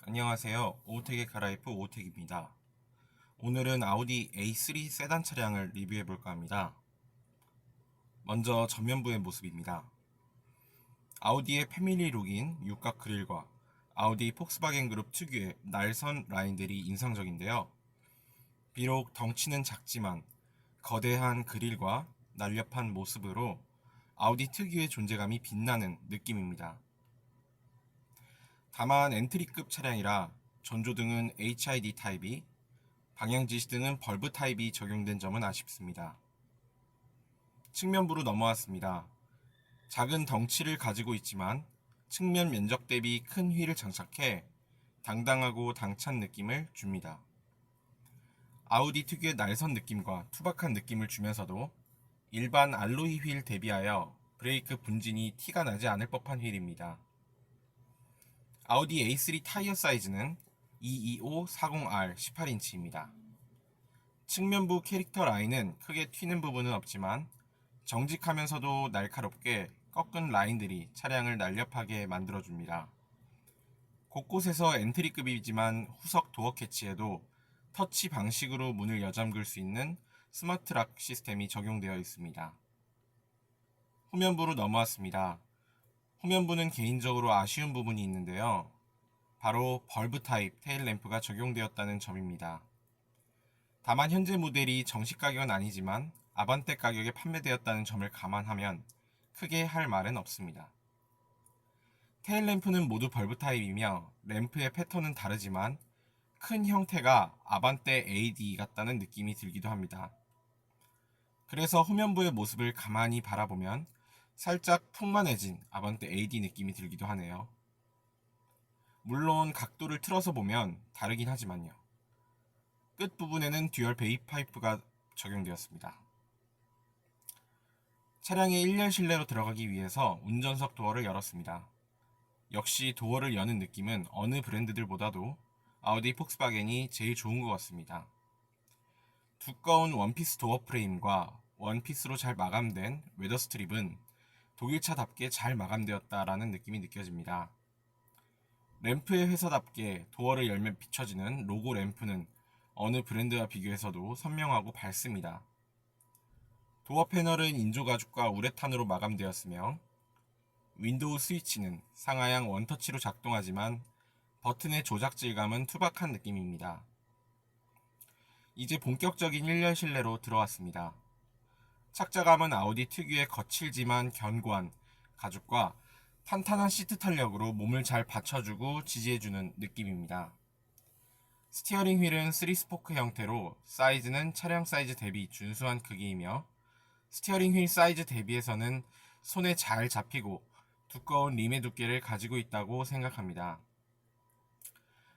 안녕하세요. 오텍의 카라이프 오텍입니다. 오늘은 아우디 A3 세단 차량을 리뷰해 볼까 합니다. 먼저 전면부의 모습입니다. 아우디의 패밀리룩인 육각 그릴과 아우디 폭스바겐 그룹 특유의 날선 라인들이 인상적인데요. 비록 덩치는 작지만 거대한 그릴과 날렵한 모습으로 아우디 특유의 존재감이 빛나는 느낌입니다. 다만 엔트리급 차량이라 전조등은 HID 타입이, 방향지시등은 벌브 타입이 적용된 점은 아쉽습니다. 측면부로 넘어왔습니다. 작은 덩치를 가지고 있지만 측면 면적 대비 큰 휠을 장착해 당당하고 당찬 느낌을 줍니다. 아우디 특유의 날선 느낌과 투박한 느낌을 주면서도 일반 알로이 휠 대비하여 브레이크 분진이 티가 나지 않을 법한 휠입니다. 아우디 A3 타이어 사이즈는 225-40R 18인치입니다. 측면부 캐릭터 라인은 크게 튀는 부분은 없지만 정직하면서도 날카롭게 꺾은 라인들이 차량을 날렵하게 만들어줍니다. 곳곳에서 엔트리급이지만 후석 도어 캐치에도 터치 방식으로 문을 여잠글 수 있는 스마트 락 시스템이 적용되어 있습니다. 후면부로 넘어왔습니다. 후면부는 개인적으로 아쉬운 부분이 있는데요. 바로 벌브 타입 테일 램프가 적용되었다는 점입니다. 다만 현재 모델이 정식 가격은 아니지만 아반떼 가격에 판매되었다는 점을 감안하면 크게 할 말은 없습니다. 테일 램프는 모두 벌브 타입이며 램프의 패턴은 다르지만 큰 형태가 아반떼 AD 같다는 느낌이 들기도 합니다. 그래서 후면부의 모습을 가만히 바라보면 살짝 풍만해진 아반떼 AD 느낌이 들기도 하네요. 물론 각도를 틀어서 보면 다르긴 하지만요. 끝부분에는 듀얼 베이 파이프가 적용되었습니다. 차량의 1열 실내로 들어가기 위해서 운전석 도어를 열었습니다. 역시 도어를 여는 느낌은 어느 브랜드들보다도 아우디 폭스바겐이 제일 좋은 것 같습니다. 두꺼운 원피스 도어 프레임과 원피스로 잘 마감된 웨더 스트립은 독일차답게 잘 마감되었다라는 느낌이 느껴집니다. 램프의 회사답게 도어를 열면 비춰지는 로고 램프는 어느 브랜드와 비교해서도 선명하고 밝습니다. 도어 패널은 인조 가죽과 우레탄으로 마감되었으며 윈도우 스위치는 상하향 원터치로 작동하지만 버튼의 조작 질감은 투박한 느낌입니다. 이제 본격적인 1열 실내로 들어왔습니다. 착자감은 아우디 특유의 거칠지만 견고한 가죽과 탄탄한 시트 탄력으로 몸을 잘 받쳐주고 지지해주는 느낌입니다. 스티어링 휠은 3스포크 형태로 사이즈는 차량 사이즈 대비 준수한 크기이며 스티어링 휠 사이즈 대비해서는 손에 잘 잡히고 두꺼운 림의 두께를 가지고 있다고 생각합니다.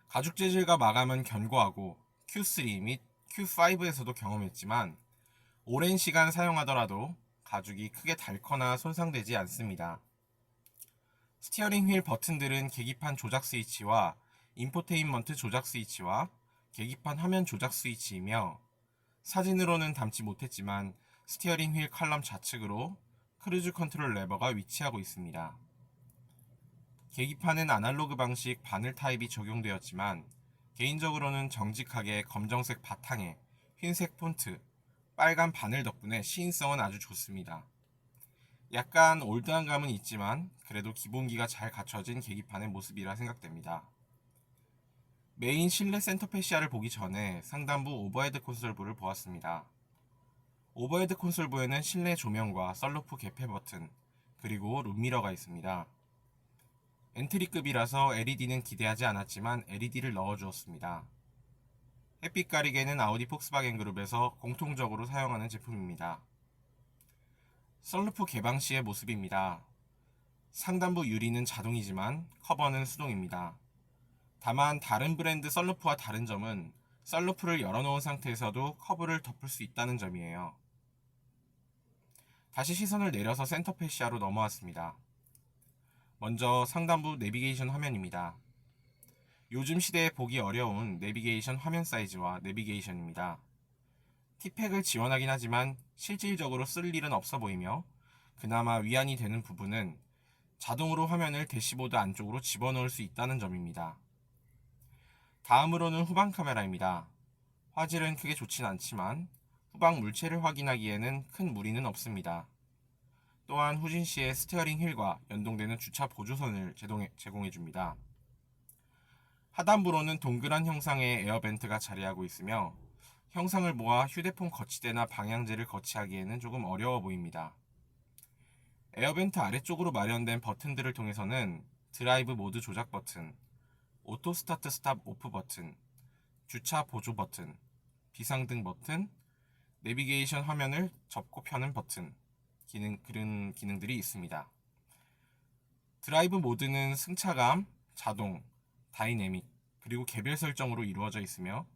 가죽 재질과 마감은 견고하고 Q3 및 Q5에서도 경험했지만 오랜 시간 사용하더라도 가죽이 크게 닳거나 손상되지 않습니다. 스티어링 휠 버튼들은 계기판 조작 스위치와 인포테인먼트 조작 스위치와 계기판 화면 조작 스위치이며 사진으로는 담지 못했지만 스티어링 휠 칼럼 좌측으로 크루즈 컨트롤 레버가 위치하고 있습니다. 계기판은 아날로그 방식 바늘 타입이 적용되었지만 개인적으로는 정직하게 검정색 바탕에 흰색 폰트, 빨간 바늘 덕분에 시인성은 아주 좋습니다. 약간 올드한 감은 있지만 그래도 기본기가 잘 갖춰진 계기판의 모습이라 생각됩니다. 메인 실내 센터 패시아를 보기 전에 상단부 오버헤드 콘솔부를 보았습니다. 오버헤드 콘솔부에는 실내 조명과 썬루프 개폐 버튼, 그리고 룸미러가 있습니다. 엔트리급이라서 LED는 기대하지 않았지만 LED를 넣어주었습니다. 햇빛 가리개는 아우디 폭스바겐 그룹에서 공통적으로 사용하는 제품입니다. 썬루프 개방 시의 모습입니다. 상단부 유리는 자동이지만 커버는 수동입니다. 다만 다른 브랜드 썬루프와 다른 점은 썬루프를 열어놓은 상태에서도 커브를 덮을 수 있다는 점이에요. 다시 시선을 내려서 센터 패시아로 넘어왔습니다. 먼저 상단부 내비게이션 화면입니다. 요즘 시대에 보기 어려운 내비게이션 화면 사이즈와 내비게이션입니다. T팩을 지원하긴 하지만 실질적으로 쓸 일은 없어 보이며 그나마 위안이 되는 부분은 자동으로 화면을 대시보드 안쪽으로 집어넣을 수 있다는 점입니다. 다음으로는 후방 카메라입니다. 화질은 크게 좋진 않지만 후방 물체를 확인하기에는 큰 무리는 없습니다. 또한 후진 시에 스티어링 휠과 연동되는 주차 보조선을 제공해줍니다. 하단부로는 동그란 형상의 에어벤트가 자리하고 있으며 형상을 모아 휴대폰 거치대나 방향제를 거치하기에는 조금 어려워 보입니다. 에어벤트 아래쪽으로 마련된 버튼들을 통해서는 드라이브 모드 조작 버튼, 오토 스타트 스탑 오프 버튼, 주차 보조 버튼, 비상등 버튼, 내비게이션 화면을 접고 펴는 버튼, 그런 기능들이 있습니다. 드라이브 모드는 승차감, 자동, 다이내믹, 그리고 개별 설정으로 이루어져 있으며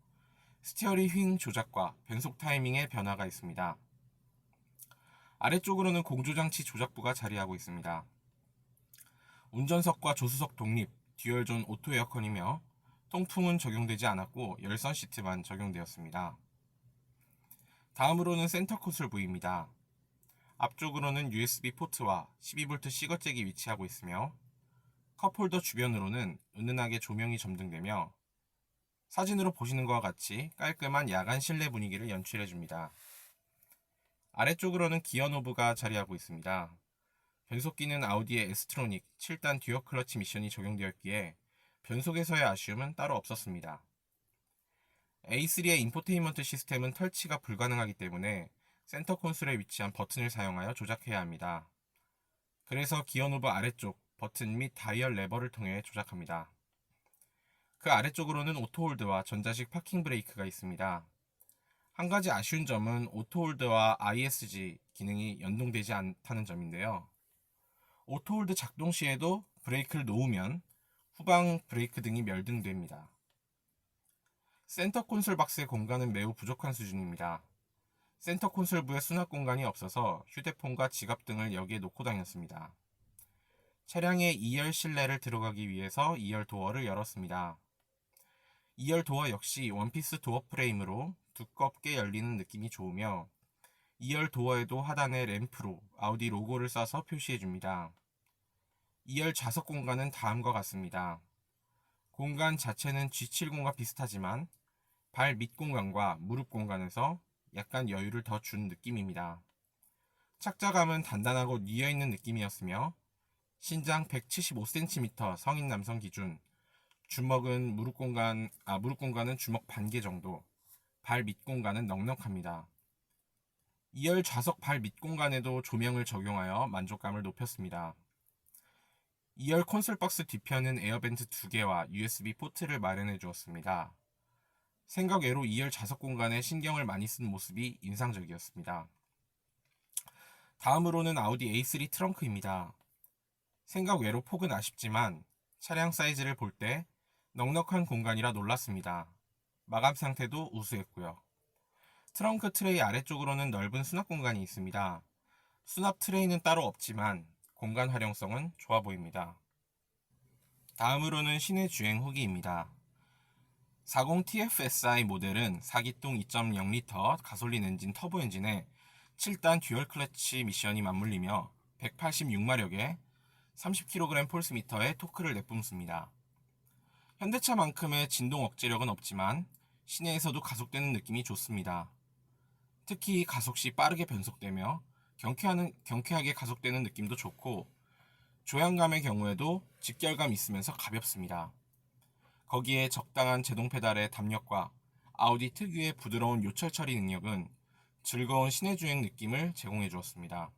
스티어링 휠 조작과 변속 타이밍의 변화가 있습니다. 아래쪽으로는 공조장치 조작부가 자리하고 있습니다. 운전석과 조수석 독립, 듀얼존 오토 에어컨이며 통풍은 적용되지 않았고 열선 시트만 적용되었습니다. 다음으로는 센터 콘솔 부위입니다. 앞쪽으로는 USB 포트와 12V C거잭이 위치하고 있으며 컵홀더 주변으로는 은은하게 조명이 점등되며 사진으로 보시는 것과 같이 깔끔한 야간 실내 분위기를 연출해줍니다. 아래쪽으로는 기어 노브가 자리하고 있습니다. 변속기는 아우디의 에스트로닉 7단 듀얼 클러치 미션이 적용되었기에 변속에서의 아쉬움은 따로 없었습니다. A3의 인포테인먼트 시스템은 터치가 불가능하기 때문에 센터 콘솔에 위치한 버튼을 사용하여 조작해야 합니다. 그래서 기어 노브 아래쪽 버튼 및 다이얼 레버를 통해 조작합니다. 그 아래쪽으로는 오토홀드와 전자식 파킹 브레이크가 있습니다. 한 가지 아쉬운 점은 오토홀드와 ISG 기능이 연동되지 않다는 점인데요. 오토홀드 작동 시에도 브레이크를 놓으면 후방 브레이크 등이 멸등됩니다. 센터 콘솔 박스의 공간은 매우 부족한 수준입니다. 센터 콘솔부에 수납 공간이 없어서 휴대폰과 지갑 등을 여기에 놓고 다녔습니다. 차량의 2열 실내를 들어가기 위해서 2열 도어를 열었습니다. 2열 도어 역시 원피스 도어 프레임으로 두껍게 열리는 느낌이 좋으며 2열 도어에도 하단에 램프로 아우디 로고를 써서 표시해줍니다. 2열 좌석 공간은 다음과 같습니다. 공간 자체는 G70과 비슷하지만 발 밑 공간과 무릎 공간에서 약간 여유를 더 준 느낌입니다. 착자감은 단단하고 뉘어있는 느낌이었으며 신장 175cm 성인 남성 기준 주먹은 무릎 공간은 주먹 반개 정도, 발 밑 공간은 넉넉합니다. 2열 좌석 발 밑 공간에도 조명을 적용하여 만족감을 높였습니다. 2열 콘솔 박스 뒤편은 에어벤트 2개와 USB 포트를 마련해 주었습니다. 생각 외로 2열 좌석 공간에 신경을 많이 쓴 모습이 인상적이었습니다. 다음으로는 아우디 A3 트렁크입니다. 생각 외로 폭은 아쉽지만 차량 사이즈를 볼 때 넉넉한 공간이라 놀랐습니다. 마감 상태도 우수했고요. 트렁크 트레이 아래쪽으로는 넓은 수납 공간이 있습니다. 수납 트레이는 따로 없지만 공간 활용성은 좋아 보입니다. 다음으로는 시내 주행 후기입니다. 40TFSI 모델은 4기통 2.0L 가솔린 엔진 터보 엔진에 7단 듀얼 클러치 미션이 맞물리며 186마력에 30kg 폴스미터의 토크를 내뿜습니다. 현대차만큼의 진동 억제력은 없지만 시내에서도 가속되는 느낌이 좋습니다. 특히 가속 시 빠르게 변속되며 경쾌하게 가속되는 느낌도 좋고 조향감의 경우에도 직결감 있으면서 가볍습니다. 거기에 적당한 제동 페달의 담력과 아우디 특유의 부드러운 요철 처리 능력은 즐거운 시내 주행 느낌을 제공해 주었습니다.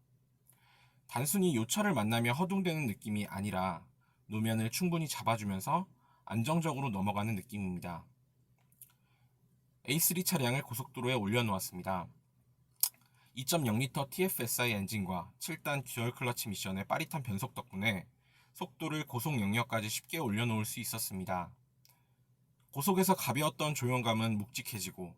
단순히 요철을 만나며 허둥대는 느낌이 아니라 노면을 충분히 잡아주면서 안정적으로 넘어가는 느낌입니다. A3 차량을 고속도로에 올려놓았습니다. 2.0L TFSI 엔진과 7단 듀얼 클러치 미션의 빠릿한 변속 덕분에 속도를 고속 영역까지 쉽게 올려놓을 수 있었습니다. 고속에서 가벼웠던 조용감은 묵직해지고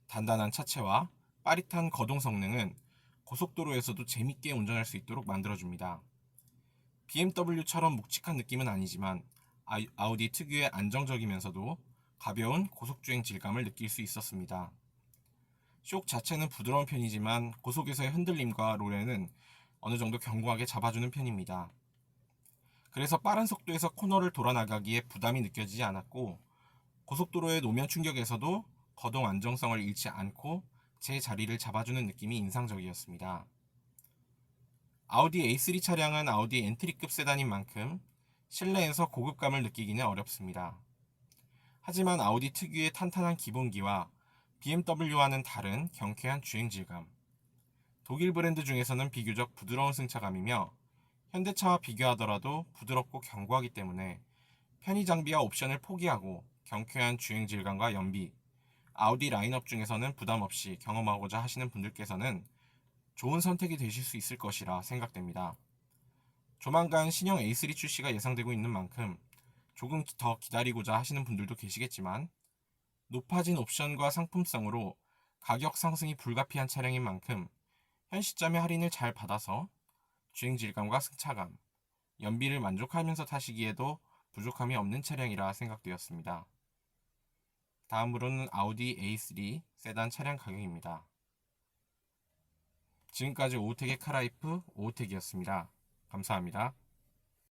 단단한 차체와 빠릿한 거동 성능은 고속도로에서도 재밌게 운전할 수 있도록 만들어줍니다. BMW처럼 묵직한 느낌은 아니지만 아우디 특유의 안정적이면서도 가벼운 고속주행 질감을 느낄 수 있었습니다. 쇼크 자체는 부드러운 편이지만 고속에서의 흔들림과 롤에는 어느 정도 견고하게 잡아주는 편입니다. 그래서 빠른 속도에서 코너를 돌아 나가기에 부담이 느껴지지 않았고 고속도로의 노면 충격에서도 거동 안정성을 잃지 않고 제 자리를 잡아주는 느낌이 인상적이었습니다. 아우디 A3 차량은 아우디 엔트리급 세단인 만큼 실내에서 고급감을 느끼기는 어렵습니다. 하지만 아우디 특유의 탄탄한 기본기와 BMW와는 다른 경쾌한 주행 질감, 독일 브랜드 중에서는 비교적 부드러운 승차감이며 현대차와 비교하더라도 부드럽고 견고하기 때문에 편의 장비와 옵션을 포기하고 경쾌한 주행 질감과 연비, 아우디 라인업 중에서는 부담 없이 경험하고자 하시는 분들께서는 좋은 선택이 되실 수 있을 것이라 생각됩니다. 조만간 신형 A3 출시가 예상되고 있는 만큼 조금 더 기다리고자 하시는 분들도 계시겠지만 높아진 옵션과 상품성으로 가격 상승이 불가피한 차량인 만큼 현 시점에 할인을 잘 받아서 주행 질감과 승차감, 연비를 만족하면서 타시기에도 부족함이 없는 차량이라 생각되었습니다. 다음으로는 아우디 A3 세단 차량 가격입니다. 지금까지 오우텍의 카라이프 오우텍이었습니다. 감사합니다.